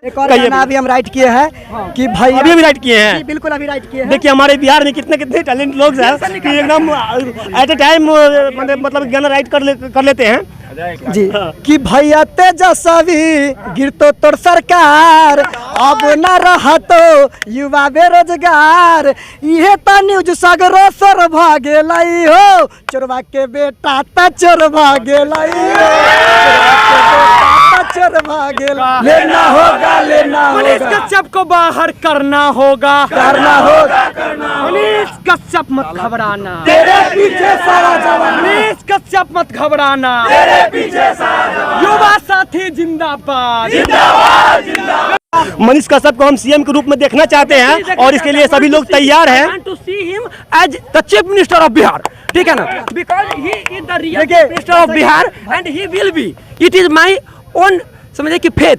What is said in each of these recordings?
एक और गाना अभी हम राइट किए हैं कि भाई अभी राइट किए हैं। बिल्कुल अभी राइट किए हैं। देखिए हमारे बिहार में कितने कितने टैलेंट लोग हैं कि एकदम एट ए टाइम मतलब गाना राइट कर लेते हैं जी कि भैया तेजस्वी गिर तो तोर सरकार अब न रहा तो युवा बेरोजगार इहे त न्यूज सगरो सर भागे लाई हो चोरवा के बेटा त चोर भागे लाई चोर भागे लेना होगा मनीष कश्यप को बाहर करना होगा मनीष कश्यप मत घबराना तेरे पीछे सारा जवान मनीष कश्यप मत घबराना पीछे सारा युवा साथी जिंदाबाद मनीष कश्यप को हम सीएम के रूप में देखना चाहते हैं और इसके लिए सभी लोग तैयार हैं to see him as the chief minister of Bihar, ठीक है ना, because he is the real minister of Bihar and he will be. It is my own समझे कि फेथ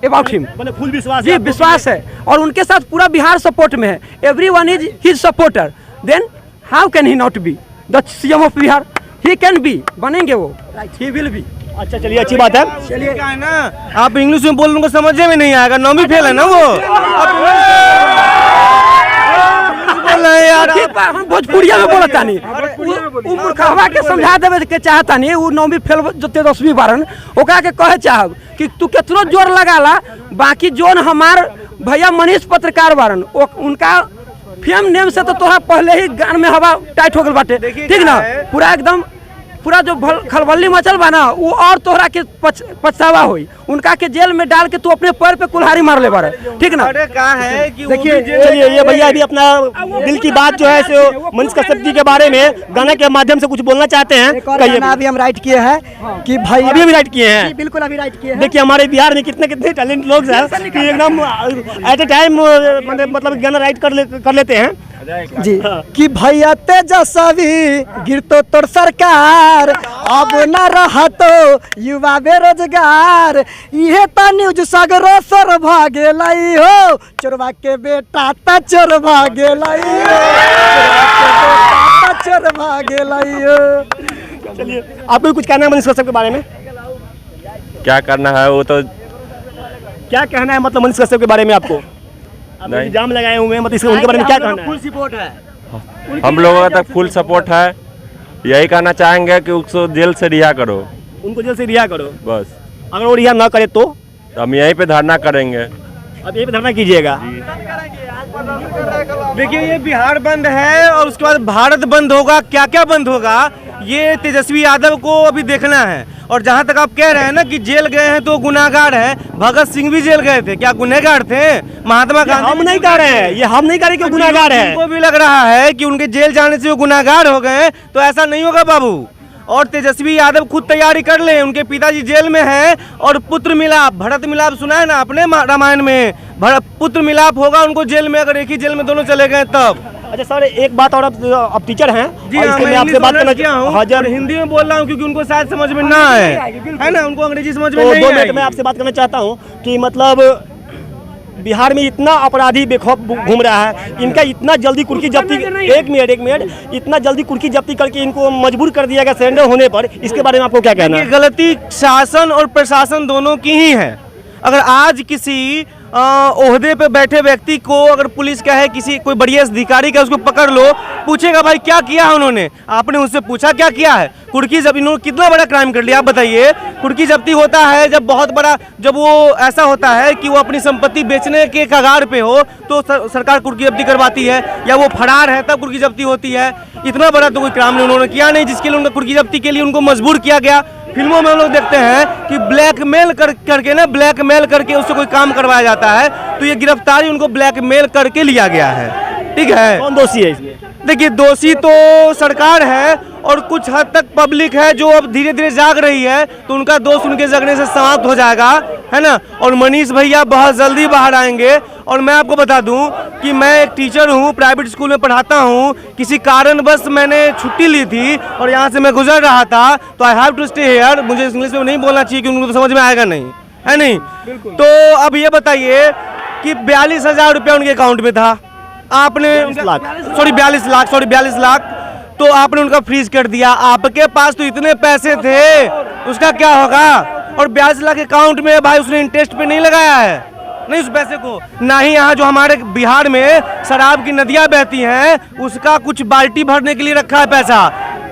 अबाउट हिम, फुल विश्वास जी विश्वास है और उनके साथ पूरा बिहार सपोर्ट में है। Everyone is his supporter, then how can he not be the CM of Bihar? He can be, बनेंगे वो, ही विल बी। अच्छा चलिए अच्छी बात है। चलिए क्या है ना, आप इंग्लिश में बोल उनको समझ में नहीं आएगा, नौवीं फेल है ना वो बोल रहे हैं यार। हम भोजपुरिया में बोलता नहीं, वो मूर्खवा के समझा देवे के चाहता नहीं, वो नौवीं फेल जो 10वीं बारन ओकरा के कहे चाहब कि तू कितनो जोर लगाला, बाकी जोन हमार भैया मनीष पत्रकार बारन उनका फेम नेम से तो तोरा पहले ही गान में हवा टाइट हो गल बाटे, ठीक ना, पूरा एकदम पूरा जो खलबल्ली मचल बा ना वो और तोहरा के पछतावा हुई, उनका के जेल में डाल के तू अपने पैर पे कुल्हाड़ी मार ले बारे, ठीक ना। अरे कहा है कि देखिए चलिए ये भैया अभी अपना दिल की बात जो है सो मनीष कश्यप जी के बारे में गाने के माध्यम से कुछ बोलना चाहते हैं। एक और गाना अभी हम राइट किए हैं कि भाई अभी राइट किए हैं। बिल्कुल अभी राइट किए हैं। देखिए हमारे बिहार में कितने कितने टैलेंट लोग हैं कि एकदम एट ए टाइम मतलब गाना राइट कर लेते हैं जी कि भैया तेजस्वी गिर तो तोर सरकार अब न रहा तो युवा बेरोजगार इहे त न्यूज सगरो सर भागे लाई हो चोरवा के बेटा त चोर भागे लाई चोर भागे लाई हो। चलिए आपको कुछ कहना है मनीष कश्यप के बारे में? क्या करना है वो तो क्या कहना है मतलब मनीष कश्यप के बारे में आपको? इल्जाम लगाए हुए हैं मतलब उनके बारे में क्या कहना है? फुल सपोर्ट है, हम लोगों का तो फुल सपोर्ट है। यही कहना चाहेंगे कि उसको जेल से रिहा करो, उनको जेल से रिहा करो बस। अगर वो रिहा ना करे तो हम यहीं पे धरना करेंगे। अब यही पे धरना कीजिएगा। देखिए ये बिहार बंद है और उसके बाद भारत बंद होगा, क्या क्या बंद होगा ये तेजस्वी यादव को अभी देखना है। और जहां तक आप कह रहे हैं ना कि जेल गए हैं तो गुनाहगार है, भगत सिंह भी जेल गए थे, क्या गुनहगार थे? महात्मा गांधी हम नहीं कह रहे हैं, ये हम नहीं कह रहे कि गुनाहगार है। उनको भी लग रहा है कि उनके जेल जाने से वो गुनाहगार हो गए, तो ऐसा नहीं होगा बाबू। और तेजस्वी यादव खुद तैयारी कर ले, उनके पिताजी जेल में हैं और पुत्र मिलाप, भरत मिलाप सुना है ना आपने रामायण में, पुत्र मिलाप होगा उनको जेल में, अगर एक ही जेल में दोनों चले गए तब। अच्छा सर एक बात और, आप टीचर हैं जी हाँ, मैं आपसे बात करना चाहूँ और हिंदी में बोल रहा हूँ क्योंकि उनको शायद समझ में ना आए, है ना, उनको अंग्रेजी समझ में नहीं 2 आएगी। मिनट में आपसे बात करना चाहता हूँ कि मतलब बिहार में इतना अपराधी बेखौफ घूम रहा है, इनका इतना जल्दी कुर्की जब्ती, एक मिनट इतना जल्दी कुर्की जब्ती करके इनको मजबूर कर दिया गया सरेंडर होने पर, इसके बारे में आपको क्या कहना है? गलती शासन और प्रशासन दोनों की ही है। अगर आज किसी ओहदे पे बैठे व्यक्ति को अगर पुलिस कहे किसी कोई बड़ी अधिकारी का उसको पकड़ लो, पूछेगा भाई क्या किया है उन्होंने, आपने उससे पूछा क्या किया है? कुर्की जब इन्होंने कितना बड़ा क्राइम कर लिया आप बताइए। कुर्की जब्ती होता है जब बहुत बड़ा, जब वो ऐसा होता है कि वो अपनी संपत्ति बेचने के कगार पे हो तो सरकार कुर्की जब्ती करवाती है, या वो फरार है तब कुर्की जब्ती होती है। इतना बड़ा तो कोई क्राइम उन्होंने किया नहीं जिसके लिए उनका कुर्की जब्ती के लिए उनको मजबूर किया गया। फिल्मों में हम लोग देखते हैं कि ब्लैकमेल करके उससे कोई काम करवाया जाता है, तो ये गिरफ्तारी उनको ब्लैकमेल करके लिया गया है, ठीक है। कौन दोषी है इसमें? देखिए दोषी तो सरकार है और कुछ हद तक पब्लिक है जो अब धीरे धीरे जाग रही है, तो उनका दोष उनके जगने से समाप्त हो जाएगा, है ना। और मनीष भैया बहुत जल्दी बाहर आएंगे। और मैं आपको बता दूं कि मैं एक टीचर हूं, प्राइवेट स्कूल में पढ़ाता हूं, किसी कारणवश मैंने छुट्टी ली थी और यहाँ से मैं गुजर रहा था, तो I have to stay here. मुझे इंग्लिश में नहीं बोलना चाहिए क्योंकि उनको तो समझ में आएगा नहीं, है नहीं। तो अब ये बताइए कि 42,000 रुपया उनके अकाउंट में था, आपने 42 लाख तो आपने उनका फ्रीज कर दिया। आपके पास तो इतने पैसे थे, उसका क्या होगा? और 42 लाख अकाउंट में भाई उसने इंटरेस्ट पे नहीं लगाया है, नहीं उस पैसे को। ना ही यहाँ जो हमारे बिहार में शराब की नदियाँ बहती हैं उसका कुछ बाल्टी भरने के लिए रखा है पैसा,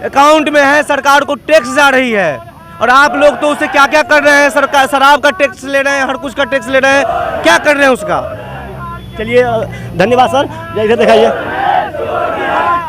अकाउंट में है, सरकार को टैक्स जा रही है। और आप लोग तो उससे क्या क्या कर रहे हैं, सरकार शराब का टैक्स ले रहे हैं, हर कुछ का टैक्स ले रहे हैं, क्या कर रहे हैं उसका। चलिए धन्यवाद सर, जैसे दिखाइए,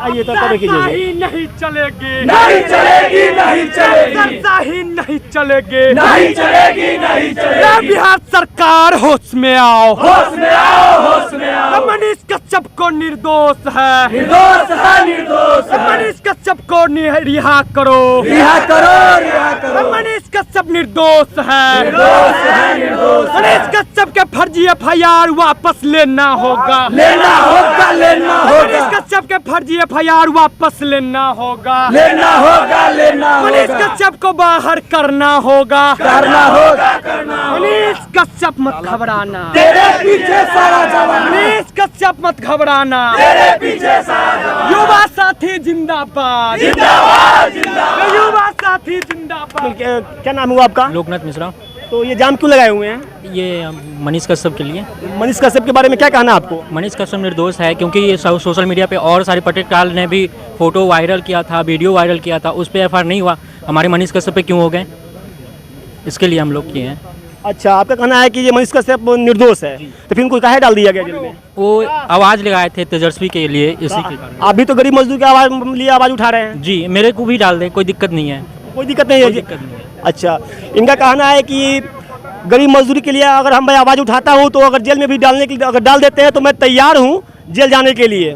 आइए तो कीजिए। नहीं चलेगी, नहीं चलेगी, नहीं चलेगी, ही नहीं चलेगी, नहीं चलेगी, नहीं चलेगी। बिहार सरकार होश में आओ, होश में आओ, होश में आओ। मनीष कश्यप को निर्दोष है, निर्दोष है, निर्दोष है। मनीष कश्यप को रिहा करो, रिहा करो, रिहा करो। मनीष कश्यप निर्दोष है, निर्दोष है, निर्दोष है। मनीष कश्यप के फर्जी FIR वापस लेना होगा, लेना होगा, लेना मनीष होगा, कश्यप के फर्जी FIR वापस लेना होगा, लेना होगा, लेना मनीष होगा, कश्यप को बाहर करना होगा, करना होगा, करना होगा। मनीष कश्यप मत घबराना, तेरे पीछे सारा जवान, मनीष कश्यप मत घबराना, तेरे पीछे सारा जवान। युवा साथी जिंदाबाद, जिंदाबाद, जिंदाबाद। युवा साथी जिंदाबाद। क्या नाम हुआ आपका? लोकनाथ मिश्रा। तो ये जाम क्यों लगाए हुए हैं? ये मनीष कश्यप के लिए। मनीष कश्यप के बारे में क्या कहना है आपको? मनीष कश्यप निर्दोष है क्योंकि ये सोशल मीडिया पे और सारे पत्रकार ने भी फोटो वायरल किया था, वीडियो वायरल किया था, उस पर FIR नहीं हुआ, हमारे मनीष कश्यप पे क्यों हो गए, इसके लिए हम लोग किए हैं। अच्छा, आपका कहना है कि ये मनीष कश्यप निर्दोष है, तो फिर उनको काहे डाल दिया गया जेल में? वो आवाज़ लगाए थे तेजस्वी के लिए, इसी के कारण। आप भी तो गरीब मजदूर की आवाज लिए आवाज उठा रहे हैं। जी, मेरे को भी डाल दें, कोई दिक्कत नहीं है, कोई दिक्कत नहीं है कोई जी। दिक्कत नहीं है। अच्छा, इनका कहना है कि गरीब मजदूरी के लिए अगर हम भाई आवाज़ उठाता हूँ तो अगर जेल में भी डालने के लिए अगर डाल देते हैं तो मैं तैयार हूँ जेल जाने के लिए।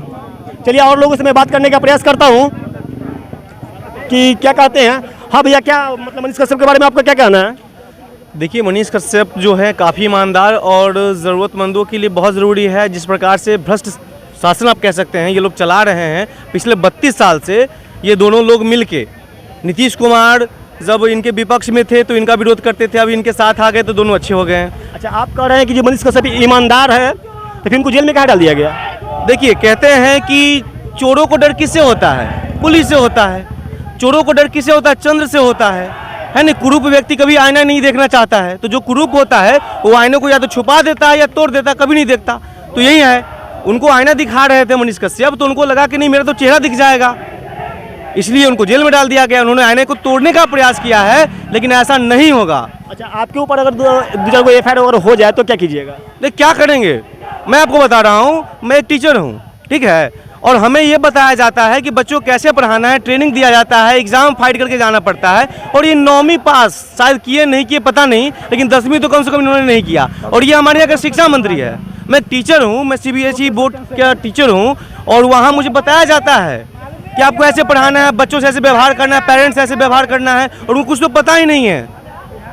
चलिए और लोगों से मैं बात करने का प्रयास करता हूँ कि क्या कहते हैं। हाँ भैया, क्या मतलब मनीष कश्यप के बारे में आपका क्या कहना है? देखिए, मनीष कश्यप जो है काफ़ी ईमानदार और ज़रूरतमंदों के लिए बहुत ज़रूरी है। जिस प्रकार से भ्रष्ट शासन आप कह सकते हैं ये लोग चला रहे हैं पिछले 32 साल से, ये दोनों लोग मिलके, नीतीश कुमार जब इनके विपक्ष में थे तो इनका विरोध करते थे, अब इनके साथ आ गए तो दोनों अच्छे हो गए हैं। अच्छा, आप कह रहे हैं कि जो मनीष कश्यप ईमानदार है तो फिर इनको जेल में कहाँ डाल दिया गया? देखिए, कहते हैं कि चोरों को डर किससे होता है? पुलिस से होता है। चोरों को डर किससे होता है? चंद्र से होता है ना। कुरूप व्यक्ति कभी आईना नहीं देखना चाहता है, तो जो कुरूप होता है वो आईने को या तो छुपा देता है या तोड़ देता है, कभी नहीं देखता। तो यही है, उनको आईना दिखा रहे थे मनीष कश्यप, तो उनको लगा कि नहीं मेरा तो चेहरा दिख जाएगा, इसलिए उनको जेल में डाल दिया गया। उन्होंने आईने को तोड़ने का प्रयास किया है, लेकिन ऐसा नहीं होगा। अच्छा, आपके ऊपर अगर दूसरा कोई FIR अगर हो जाए तो क्या कीजिएगा? देख क्या करेंगे, मैं आपको बता रहा हूँ, मैं एक टीचर हूँ, ठीक है, और हमें ये बताया जाता है कि बच्चों को कैसे पढ़ाना है, ट्रेनिंग दिया जाता है, एग्जाम फाइट करके जाना पड़ता है। और ये 9वीं पास शायद किए नहीं किए पता नहीं, लेकिन 10वीं तो कम से कम इन्होंने नहीं किया। और ये हमारे यहाँ का शिक्षा मंत्री है। मैं टीचर हूँ, मैं CBSE बोर्ड का टीचर हूँ, और वहाँ मुझे बताया जाता है कि आपको ऐसे पढ़ाना है, बच्चों से ऐसे व्यवहार करना है, पेरेंट्स से ऐसे व्यवहार करना है, और उनको कुछ तो पता ही नहीं है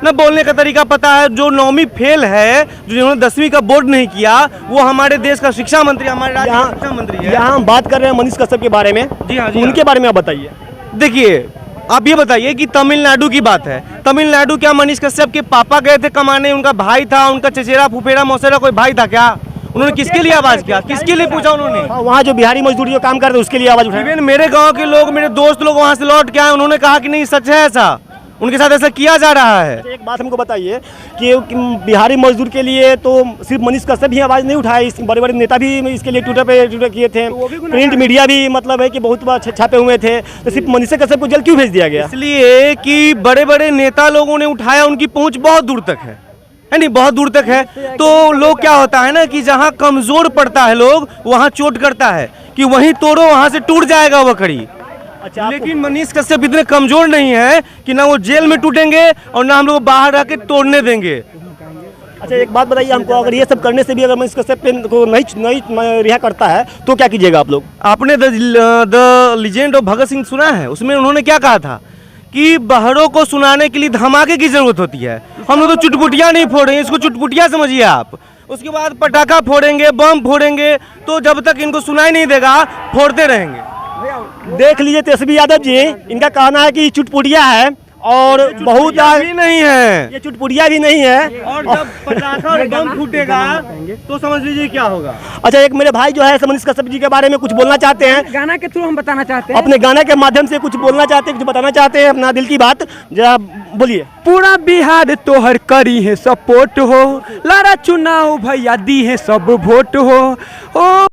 ना, बोलने का तरीका पता है। जो 9वीं फेल है, जो जिन्होंने 10वीं का बोर्ड नहीं किया, वो हमारे देश का शिक्षा मंत्री, हमारे राज्य का शिक्षा मंत्री है। यहाँ हम बात कर रहे हैं मनीष कश्यप के बारे में। जी हाँ, उनके बारे में आप बताइए। देखिए, आप ये बताइए कि तमिलनाडु की बात है, तमिलनाडु क्या मनीष कश्यप के पापा गए थे कमाने, उनका भाई था, उनका चचेरा फुफेरा मौसेरा कोई भाई था क्या? उन्होंने किसके लिए आवाज किया, किसके लिए पूछा उन्होंने? वहाँ जो बिहारी मजदूर जो काम करते उसके लिए आवाज उठाई। इवन मेरे गांव के लोग, मेरे दोस्त लोग वहाँ से लौट के आए, उन्होंने कहा कि नहीं सच है, ऐसा उनके साथ ऐसा किया जा रहा है। एक बात हमको बताइए कि बिहारी मजदूर के लिए तो सिर्फ मनीष कश्यप ही आवाज़ नहीं उठाए, बड़े बड़े नेता भी इसके लिए ट्विटर किए थे, प्रिंट मीडिया भी मतलब है कि बहुत बार छापे हुए थे। तो सिर्फ मनीष कश्यप को जेल क्यों भेज दिया गया? इसलिए कि बड़े बड़े नेता लोगों ने उठाया, उनकी पहुंच बहुत दूर तक है नहीं, बहुत दूर तक है। तो लोग क्या होता है ना कि जहां कमजोर पड़ता है लोग, वहां चोट करता है कि वहीं तोड़ो, वहां से टूट जाएगा वो कड़ी। अच्छा, लेकिन मनीष कश्यप इतने कमजोर नहीं है कि ना वो जेल में टूटेंगे और ना हम लोग बाहर आके तोड़ने देंगे। अच्छा, एक बात बताइए हमको, अगर ये सब करने से भी अगर मनीष कश्यप को नहीं रिहा करता है तो क्या कीजिएगा आप लोग? आपने the legend of Bhagat Singh सुना है? उसमें उन्होंने क्या कहा था कि बहरों को सुनाने के लिए धमाके की जरूरत होती है। हम लोग तो चुटपुटिया नहीं फोड़ रहे हैं, इसको चुटपुटिया समझिए आप। उसके बाद पटाखा फोड़ेंगे, बम फोड़ेंगे, तो जब तक इनको सुनाई नहीं देगा फोड़ते रहेंगे। देख लीजिए तेजस्वी यादव जी, इनका कहना है कि चुटपुटिया है और बहुत भी नहीं है। ये चुटपुटिया भी नहीं है। और जब पटाखा और बम फूटेगा तो समझ लीजिए क्या होगा। अच्छा, एक मेरे भाई जो है मनीष कश्यप जी के बारे में कुछ बोलना चाहते हैं, गाना के थ्रू हम बताना चाहते हैं, अपने गाने के माध्यम से कुछ बोलना चाहते हैं, कुछ बताना चाहते हैं, अपना दिल की बात जरा बोलिए। पूरा बिहार तोहर करी है सपोर्ट हो, लारा चुनाव भैया दी है सब वोट हो